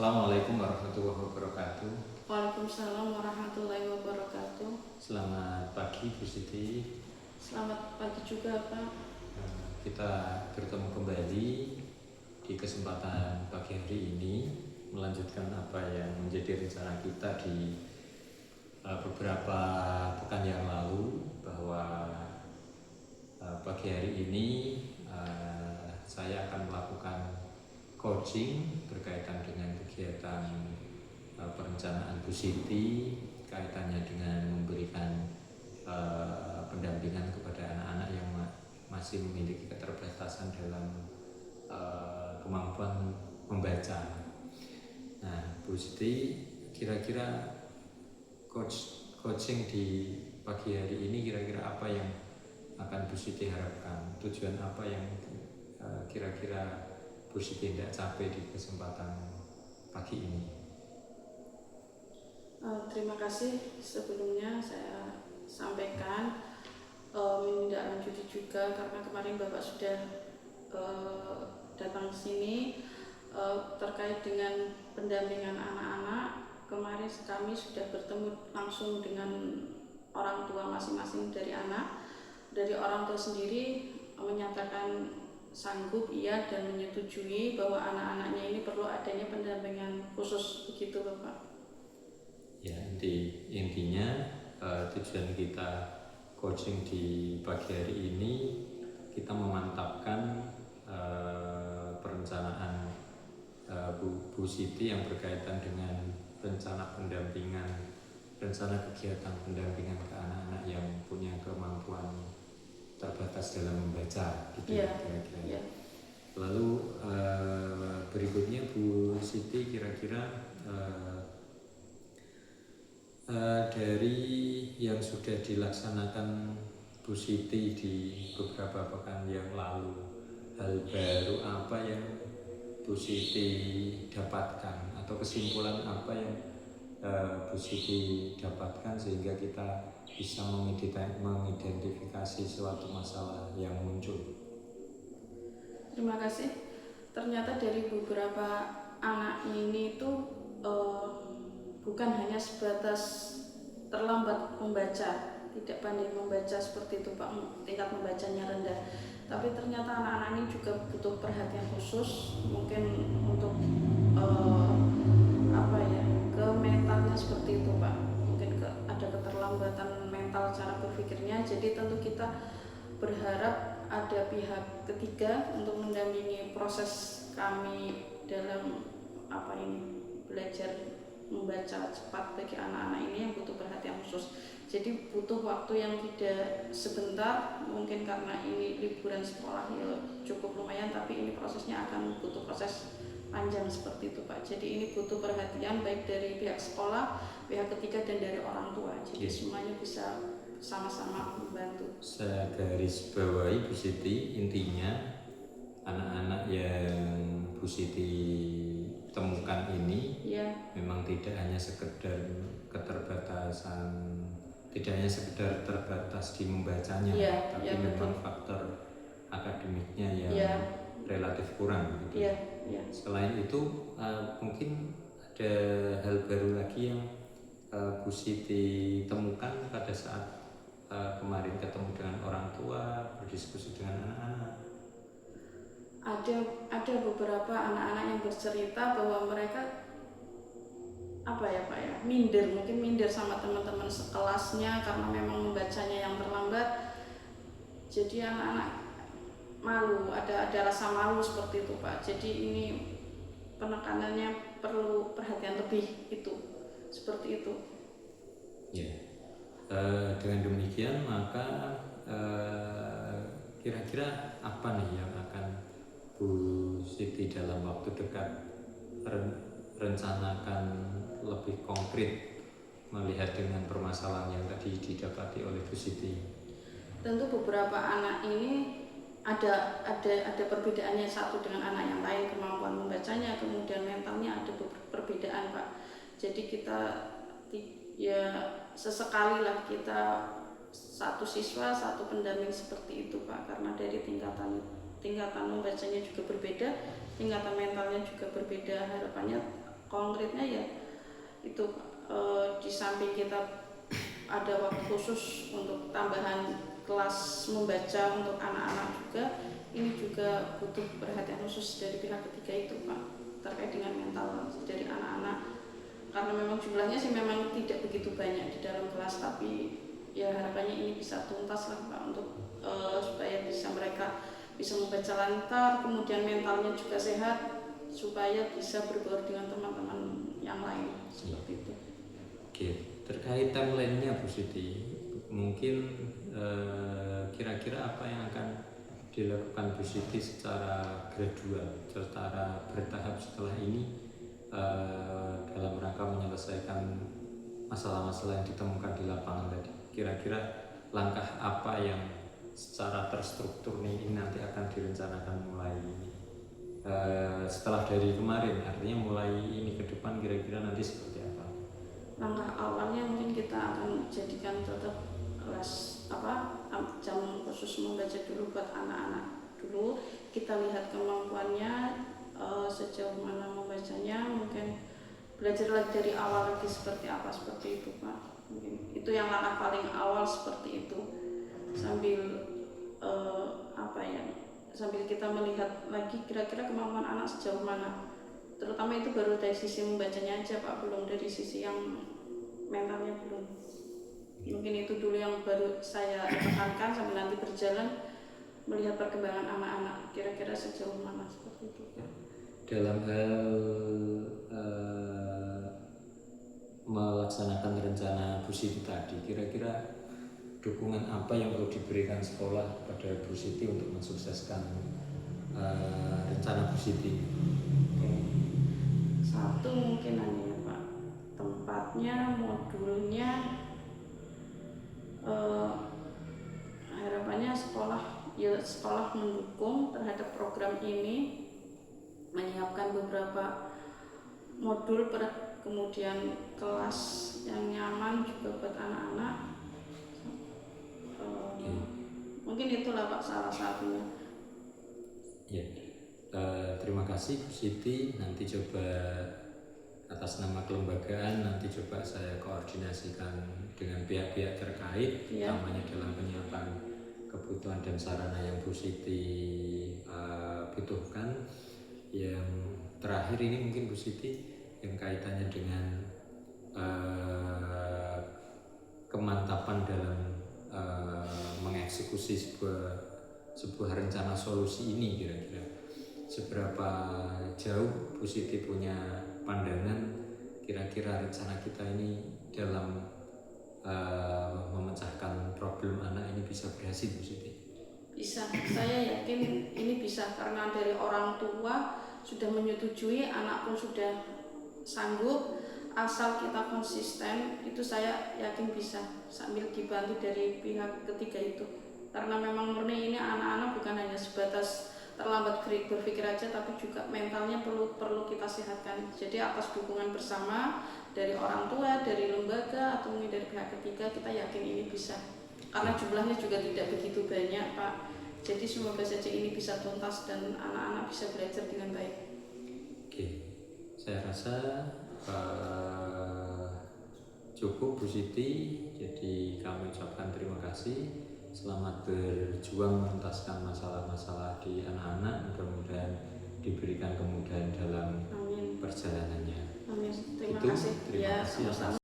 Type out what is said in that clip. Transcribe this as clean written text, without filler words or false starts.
Assalamualaikum warahmatullahi wabarakatuh. Waalaikumsalam warahmatullahi wabarakatuh. Selamat pagi Bu Siti. Selamat pagi juga Pak. Kita bertemu kembali di kesempatan pagi hari ini, melanjutkan apa yang menjadi rencana kita di beberapa pekan yang lalu, bahwa pagi hari ini saya akan melakukan coaching berkaitan dengan kegiatan perencanaan Bu Siti, kaitannya dengan memberikan pendampingan kepada anak-anak yang masih memiliki keterbatasan dalam kemampuan membaca. Nah, Bu Siti, kira-kira coaching di pagi hari ini kira-kira apa yang akan Bu Siti harapkan? Tujuan apa yang kira-kira Bu Siti tidak capai di kesempatan pagi ini? Terima kasih sebelumnya saya sampaikan menindaklanjuti juga karena kemarin Bapak sudah datang ke sini terkait dengan pendampingan anak-anak. Kemarin kami sudah bertemu langsung dengan orang tua masing-masing dari anak. Dari orang tua sendiri menyatakan sanggup iya dan menyetujui bahwa anak-anaknya ini perlu adanya pendampingan khusus, begitu Bapak. Ya, intinya tujuan kita coaching di pagi hari ini, kita memantapkan perencanaan Bu Siti yang berkaitan dengan rencana pendampingan, rencana kegiatan pendampingan ke anak-anak yang punya kemampuan terbatas dalam membaca, gitu ya, kira-kira. Ya. Lalu berikutnya Bu Siti, kira-kira dari yang sudah dilaksanakan Bu Siti di beberapa pekan yang lalu, hal baru apa yang Bu Siti dapatkan, atau kesimpulan apa yang Bu Siti dapatkan sehingga kita bisa mengidentifikasi suatu masalah yang muncul? Terima kasih. Ternyata dari beberapa anak ini itu bukan hanya sebatas terlambat membaca, tidak pandai membaca seperti itu Pak, tingkat membacanya rendah, tapi ternyata anak-anak ini juga butuh perhatian khusus, mungkin untuk ke mentalnya seperti itu Pak, mungkin ada keterlambatan mental cara berpikirnya. Jadi tentu kita berharap ada pihak ketiga untuk mendampingi proses kami dalam belajar membaca cepat bagi anak-anak ini yang butuh perhatian khusus. Jadi butuh waktu yang tidak sebentar, mungkin karena ini liburan sekolah ya cukup lumayan, tapi ini prosesnya akan butuh proses panjang seperti itu Pak. Jadi ini butuh perhatian baik dari pihak sekolah, pihak ketiga, dan dari orang tua. Jadi semuanya bisa sama-sama membantu. Saya garis bawahi Bu Siti, intinya anak-anak yang Bu Siti temukan ini memang tidak hanya sekedar keterbatasan, tidak hanya sekedar terbatas di membacanya, tapi memang faktor akademiknya yang relatif kurang gitu. Selain itu mungkin ada hal baru lagi yang Bu Siti temukan pada saat kemarin ketemu dengan orang tua, berdiskusi dengan anak-anak. Ada beberapa anak-anak yang bercerita bahwa mereka minder sama teman-teman sekelasnya karena memang membacanya yang terlambat. Jadi anak-anak malu, ada rasa malu seperti itu Pak. Jadi ini penekanannya perlu perhatian lebih, itu seperti itu. Dengan demikian maka kira-kira apa nih yang akan Bu Siti dalam waktu dekat rencanakan lebih konkret melihat dengan permasalahan yang tadi didapati oleh Bu Siti? Tentu beberapa anak ini ada perbedaannya satu dengan anak yang lain, kemampuan membacanya, kemudian mentalnya ada perbedaan Pak. Jadi kita sesekali lah kita satu siswa satu pendamping seperti itu Pak, karena dari tingkatan membacanya juga berbeda, tingkatan mentalnya juga berbeda. Harapannya konkretnya ya itu di samping kita ada waktu khusus untuk tambahan kelas membaca untuk anak-anak juga, ini juga butuh perhatian khusus dari pihak ketiga itu Pak, terkait dengan mental dari anak-anak, karena memang jumlahnya sih memang tidak begitu banyak di dalam kelas, tapi ya harapannya ini bisa tuntas lah Pak, untuk supaya bisa mereka bisa membaca lancar, kemudian mentalnya juga sehat, supaya bisa berbaur dengan teman-teman yang lain seperti itu. Oke, terkait timeline-nya Bu Siti, mungkin kira-kira apa yang akan dilakukan Bu Siti secara gradual, secara bertahap setelah ini dalam rangka menyelesaikan masalah-masalah yang ditemukan di lapangan tadi? Kira-kira langkah apa yang secara terstruktur ini nanti akan direncanakan mulai setelah dari kemarin, artinya mulai ini ke depan kira-kira nanti seperti apa? Langkah awalnya mungkin kita akan jadikan tetap kelas jam khusus membaca dulu buat anak-anak dulu, kita lihat kemampuannya sejauh mana membacanya, mungkin belajar lagi dari awal lagi seperti apa, seperti itu Pak. Mungkin itu yang langkah paling awal seperti itu, sambil sambil kita melihat lagi kira-kira kemampuan anak sejauh mana, terutama itu baru dari sisi membacanya aja Pak, belum dari sisi yang mentalnya belum. Mungkin itu dulu yang baru saya tekankan, sambil nanti berjalan melihat perkembangan anak-anak kira-kira sejauh mana, seperti itu. Dalam hal melaksanakan rencana Bu Siti tadi, kira-kira dukungan apa yang perlu diberikan sekolah pada Bu Siti untuk mensukseskan rencana Bu Siti? Satu mungkin hanya Pak, tempatnya, modulnya, harapannya sekolah mendukung terhadap program ini, menyiapkan beberapa modul, kemudian kelas yang nyaman juga buat anak-anak. Mungkin itulah Pak salah satunya. Ya, terima kasih Bu Siti. Nanti coba atas nama kelembagaan nanti coba saya koordinasikan dengan pihak-pihak terkait, utamanya dalam penyiapan kebutuhan dan sarana yang Bu Siti butuhkan. Yang terakhir ini mungkin Bu Siti yang kaitannya dengan kemantapan dalam mengeksekusi sebuah rencana solusi ini, kira-kira seberapa jauh Bu Siti punya pandangan kira-kira rencana kita ini dalam memecahkan problem anak ini bisa berhasil Bu Siti? Bisa, saya yakin ini bisa, karena dari orang tua sudah menyetujui, anak pun sudah sanggup, asal kita konsisten, itu saya yakin bisa, sambil dibantu dari pihak ketiga itu. Karena memang murni ini anak-anak bukan hanya sebatas terlambat berpikir aja, tapi juga mentalnya perlu kita sehatkan. Jadi atas dukungan bersama dari orang tua, dari lembaga, atau mungkin dari pihak ketiga, kita yakin ini bisa. Karena jumlahnya juga tidak begitu banyak Pak. Jadi semoga saja ini bisa tuntas dan anak-anak bisa belajar dengan baik. Oke, saya rasa cukup Bu Siti. Jadi kami ucapkan terima kasih. Selamat berjuang menuntaskan masalah-masalah di anak-anak. Mudah-mudahan diberikan kemudahan dalam perjalanannya. Amin. Terima kasih. Terima kasih.